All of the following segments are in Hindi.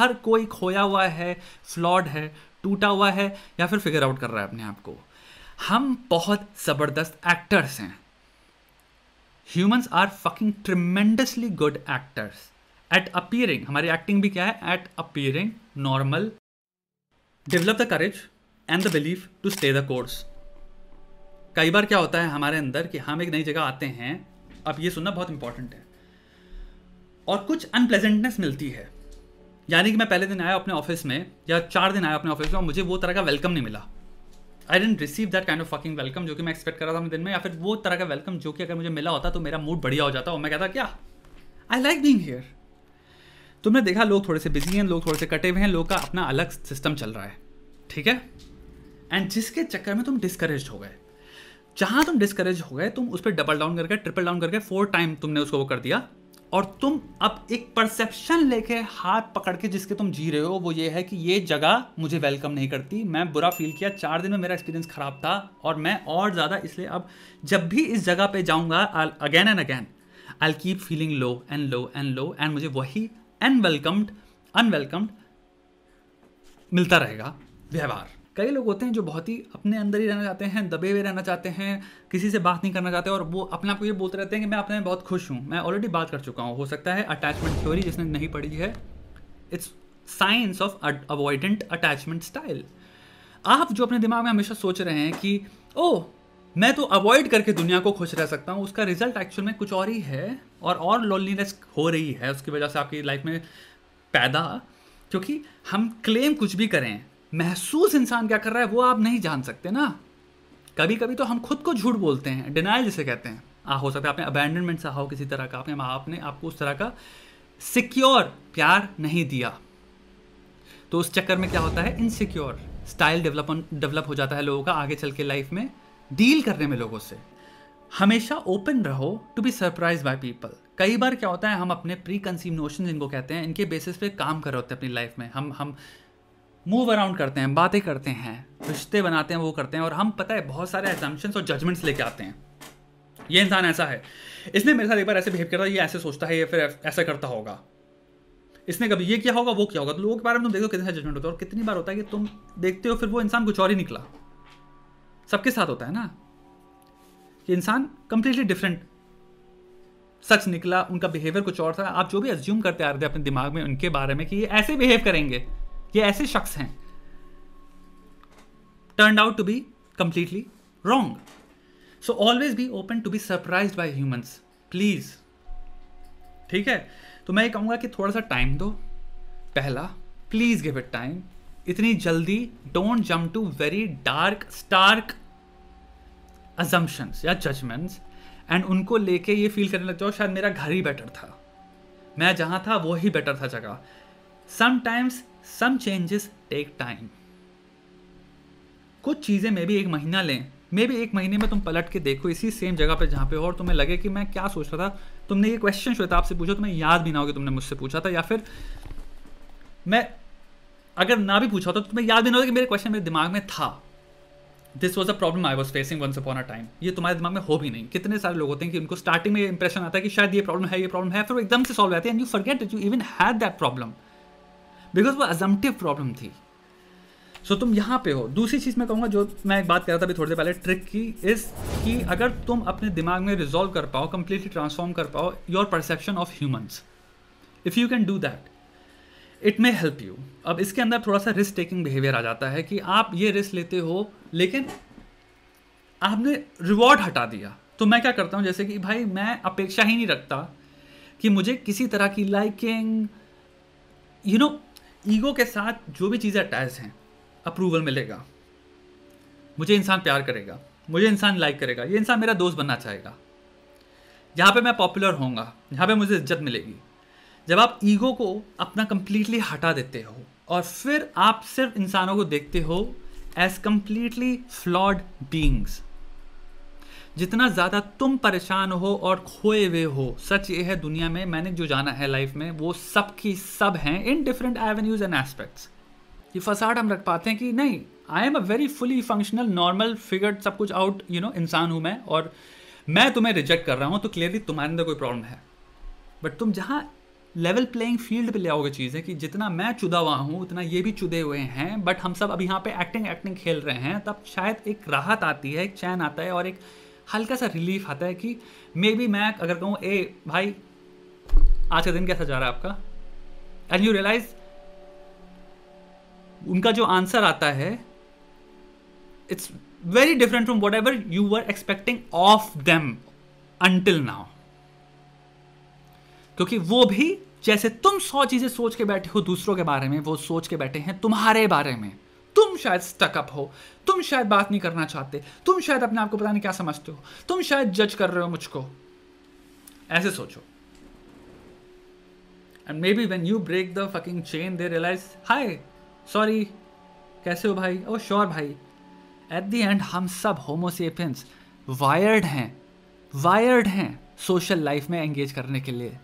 हर कोई खोया हुआ है, फ्लॉड है, टूटा हुआ है, या फिर फिगर आउट कर रहा है अपने आप को। हम बहुत ज़बरदस्त एक्टर्स हैं। Humans are fucking tremendously good actors at appearing, हमारी एक्टिंग भी क्या है, at appearing normal. Develop the courage and the belief to stay the course. कई बार क्या होता है हमारे अंदर कि हम एक नई जगह आते हैं, अब ये सुनना बहुत इंपॉर्टेंट है, और कुछ अनप्लेजेंटनेस मिलती है। यानी कि मैं पहले दिन आया अपने ऑफिस में, या 4 दिन आया अपने ऑफिस में, और मुझे वो तरह का वेलकम नहीं मिला। I didn't receive that kind of fucking welcome जो कि मैं एक्सपेक्ट कर रहा था अपने दिन में, या फिर वो तरह का वेलकम जो कि अगर मुझे मिला होता तो मेरा मूड बढ़िया हो जाता और मैं कहता क्या, आई लाइक बीइंग हियर। तुमने देखा लोग थोड़े से बिजी हैं, लोग थोड़े से कटे हुए हैं, लोग का अपना अलग सिस्टम चल रहा है, ठीक है। एंड जिसके चक्कर में तुम डिस्करेज हो गए, जहां तुम डिस्करेज हो गए, तुम उस पर डबल डाउन करके, ट्रिपल डाउन करके 4 टाइम तुमने उसको वो कर दिया, और तुम अब एक परसेप्शन लेके हाथ पकड़ के जिसके तुम जी रहे हो वो ये है कि ये जगह मुझे वेलकम नहीं करती, मैं बुरा फील किया, 4 दिन में मेरा एक्सपीरियंस खराब था, और मैं और ज़्यादा इसलिए अब जब भी इस जगह पे जाऊंगा again and again I keep feeling low and low and low, and मुझे वही अनवेलकम्ड मिलता रहेगा व्यवहार। कई लोग होते हैं जो बहुत ही अपने अंदर ही रहना चाहते हैं, दबे हुए रहना चाहते हैं, किसी से बात नहीं करना चाहते, और वो अपने आप को ये बोलते रहते हैं कि मैं अपने में बहुत खुश हूँ। मैं ऑलरेडी बात कर चुका हूँ, हो सकता है अटैचमेंट थ्योरी जिसने नहीं पढ़ी है, it's science of avoidant attachment style. आप जो अपने दिमाग में हमेशा सोच रहे हैं कि ओह मैं तो अवॉइड करके दुनिया को खुश रह सकता हूँ, उसका रिजल्ट एक्चुअल में कुछ और ही है, और लोनलीनेस हो रही है उसकी वजह से आपकी लाइफ में पैदा। क्योंकि हम क्लेम कुछ भी करें, महसूस इंसान क्या कर रहा है वो आप नहीं जान सकते ना। कभी कभी तो हम खुद को झूठ बोलते हैं, डिनाइल जिसे कहते हैं। हो सकता है आपने अबैंडनमेंट सहा हो किसी तरह का, अपने माँ बाप ने आपको उस तरह का सिक्योर प्यार नहीं दिया, तो उस चक्कर में क्या होता है, इनसिक्योर स्टाइल डेवलप हो जाता है लोगों का आगे चल के लाइफ में डील करने में लोगों से। हमेशा ओपन रहो to be surprise by people. कई बार क्या होता है हम अपने प्री कंसीव नोशन इनको कहते हैं, इनके बेसिस पे काम कर रहे होते हैं अपनी लाइफ में। हम मूव अराउंड करते हैं, बातें करते हैं, रिश्ते बनाते हैं, वो करते हैं, और हम पता है बहुत सारे एजम्पशंस और जजमेंट्स लेके आते हैं। ये इंसान ऐसा है, इसने मेरे साथ एक बार ऐसे बिहेव किया था, ये ऐसे सोचता है, ये फिर ऐसा करता होगा, इसने कभी ये किया होगा, वो किया होगा। तो लोगों के बारे में तुम देखो कितने सारे जजमेंट होते हैं, और कितनी बार होता है कि तुम देखते हो फिर वो इंसान कुछ और ही निकला। सबके साथ होता है ना कि इंसान कंप्लीटली डिफरेंट सच निकला, उनका बिहेवियर कुछ और था। आप जो भी अज्यूम करते आ रहे थे अपने दिमाग में उनके बारे में कि ये ऐसे बिहेव करेंगे, ये ऐसे शख्स हैं, turned out to be completely wrong. So always be open to be surprised by humans, please. ठीक है, तो मैं ये कहूँगा कि थोड़ा सा टाइम दो। पहला, प्लीज गिव इट टाइम। इतनी जल्दी don't jump to very stark assumptions या judgments, एंड उनको लेके ये फील करने लगते हो शायद मेरा घर ही बेटर था, मैं जहाँ था वो ही बेटर था जगह। Sometimes some changes take time. कुछ चीज़ें मे भी 1 महीना लें, मे भी 1 महीने में तुम पलट के देखो इसी सेम जगह पे जहाँ पे हो, और तुम्हें लगे कि मैं क्या सोच रहा था। तुमने ये क्वेश्चन श्वेता आपसे पूछो, तुम्हें याद भी ना हो कि तुमने मुझसे पूछा था, या फिर मैं अगर ना भी पूछा तो तुम्हें याद भी ना हो कि मेरे क्वेश्चन मेरे दिमाग में था। This was a problem I was facing once upon a time. ये तुम्हारे दिमाग में हो भी नहीं। कितने सारे लोग होते हैं कि उनको स्टार्टिंग में ये इंप्रेशन आता है कि शायद ये प्रॉब्लम है, फिर वो एकदम से सॉल्व आती है, and you forget that you even had that problem, because वो अजम्पटिव प्रॉब्लम थी। सो तुम यहाँ पे हो। दूसरी चीज़ मैं कहूँगा, जो मैं एक बात कर रहा था अभी थोड़ी देर पहले, ट्रिक की, इस कि अगर तुम अपने दिमाग में रिजॉल्व कर पाओ, कंप्लीटली ट्रांसफॉर्म कर पाओ your perception of humans, if you can do that it may help you. अब इसके अंदर थोड़ा सा रिस्क टेकिंग बिहेवियर आ जाता है कि आप ये रिस्क लेते हो लेकिन आपने रिवॉर्ड हटा दिया। तो मैं क्या करता हूँ, जैसे कि भाई मैं अपेक्षा ही नहीं रखता कि मुझे किसी तरह की लाइकिंग, ईगो के साथ जो भी चीज़ें अटैच हैं, अप्रूवल मिलेगा, मुझे इंसान प्यार करेगा, मुझे इंसान लाइक करेगा, ये इंसान मेरा दोस्त बनना चाहेगा, यहाँ पे मैं पॉपुलर होऊंगा, यहाँ पे मुझे इज्जत मिलेगी। जब आप ईगो को अपना कंप्लीटली हटा देते हो और फिर आप सिर्फ इंसानों को देखते हो एज कंप्लीटली फ्लॉड बीइंग्स, जितना ज़्यादा तुम परेशान हो और खोए हुए हो, सच ये है दुनिया में मैंने जो जाना है लाइफ में, वो सब की सब हैं in different avenues and aspects. ये फसाड हम रख पाते हैं कि नहीं, I am a very fully functional normal figured सब कुछ आउट इंसान हूँ मैं, और मैं तुम्हें रिजेक्ट कर रहा हूँ तो क्लियरली तुम्हारे अंदर कोई प्रॉब्लम है। बट तुम जहाँ लेवल प्लेइंग फील्ड पे ले आओगे चीज़ें कि जितना मैं चुदा हुआ हूँ उतना ये भी चुदे हुए हैं, बट हम सब अब यहाँ पे एक्टिंग खेल रहे हैं, तब शायद एक राहत आती है, एक चैन आता है और एक हल्का सा रिलीफ आता है कि मे बी मैं अगर कहूँ ए भाई आज का दिन कैसा जा रहा है आपका, एंड यू रियलाइज उनका जो आंसर आता है it's very different from what ever you were expecting of them until now. क्योंकि वो भी जैसे तुम 100 चीजें सोच के बैठे हो दूसरों के बारे में, वो सोच के बैठे हैं तुम्हारे बारे में। तुम शायद स्टक अप हो, तुम शायद बात नहीं करना चाहते, तुम शायद अपने आप को पता नहीं क्या समझते हो, तुम शायद जज कर रहे हो मुझको, ऐसे सोचो। And may be when you break the fucking chain they realise hi sorry कैसे हो भाई, ओ श्योर भाई। एट द एंड हम सब होमोसेपियंस वायर्ड हैं सोशल लाइफ में एंगेज करने के लिए।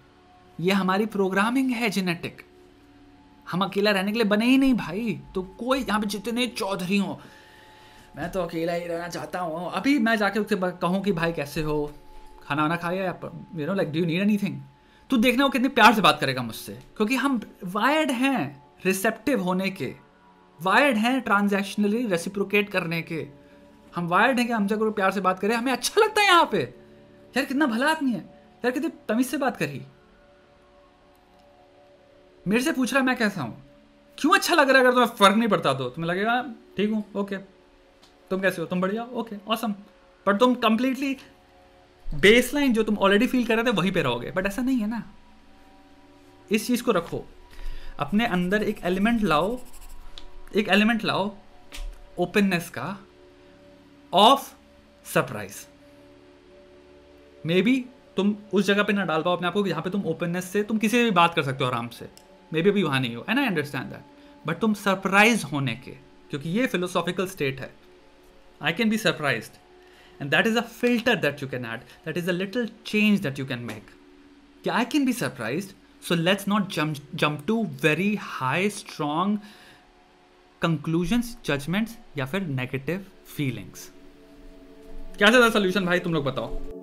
ये हमारी प्रोग्रामिंग है जेनेटिक, हम अकेला रहने के लिए बने ही नहीं भाई। तो कोई यहाँ पे जितने चौधरी हो, मैं तो अकेला ही रहना चाहता हूँ। अभी मैं जाके उससे कहूँ कि भाई कैसे हो, खाना वाना खाया, you know like do you need anything, तो देखना वो कितने प्यार से बात करेगा मुझसे, क्योंकि हम वायर्ड हैं रिसेप्टिव होने के, वायर्ड हैं ट्रांजैक्शनली रेसिप्रोकेट करने के। हम वायर्ड हैं कि हमसे कोई प्यार से बात करे, हमें अच्छा लगता है यहाँ पे। यार कितना भला आदमी है यार, कितनी तमीज से बात करी, मेरे से पूछ रहा मैं कैसा हूं, क्यों अच्छा लग रहा है। अगर तुम्हें फर्क नहीं पड़ता तो तुम्हें लगेगा ठीक हूं, ओके। तुम कैसे हो, तुम बढ़िया, ओके ऑसम। पर तुम कंप्लीटली बेसलाइन जो तुम ऑलरेडी फील कर रहे थे वहीं पे रहोगे, बट ऐसा नहीं है ना। इस चीज को रखो अपने अंदर, एक एलिमेंट लाओ ओपननेस का, ऑफ सरप्राइज। मे बी तुम उस जगह पे ना डाल पाओ अपने आप को जहां पे तुम ओपननेस से तुम किसी से भी बात कर सकते हो आराम से, मे बी अभी वहां नहीं हो, and I understand that, but तुम सरप्राइज होने के, क्योंकि ये फिलोसॉफिकल स्टेट है, I can be surprised, and that is a filter that you can add, that is a little change that you can make कि I can be surprised, so let's not jump to very high strong conclusions, judgements या फिर नेगेटिव फीलिंग्स। क्या था सोल्यूशन भाई, तुम लोग बताओ।